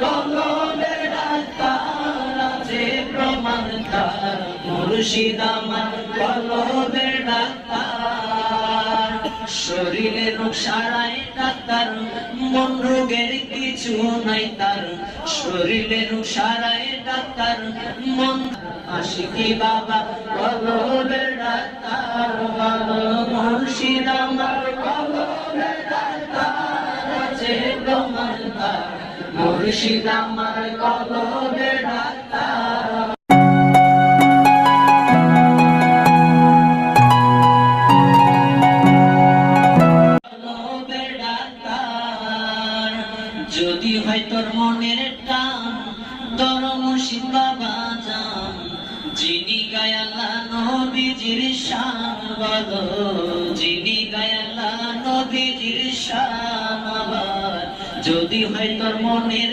কলবের ডাক্তার আছে প্রমাণ তার, মুর্শিদ আমার কলবের ডাক্তার। শরীরের রোগ সারায় ডাক্তার, মন রোগের কিছু নাই তার। শরীরের রোগ সারায় ডাক্তার, মন আশিকি বাবা কলবের ডাক্তার। মুর্শিদ আমার কলবের ডাক্তার আছে প্রমাণ তার, মুর্শিদ আমার কলবের ডাক্তার। কলবের ডাক্তার যদি হয় তোর মনের টান, তোর মুর্শিদ বাবা জান। যিনি গায় আল্লাহ নবীজির শান, বলো যিনি গায় আল্লাহ নবীজির শান। আবার যদি হয় তোর মনের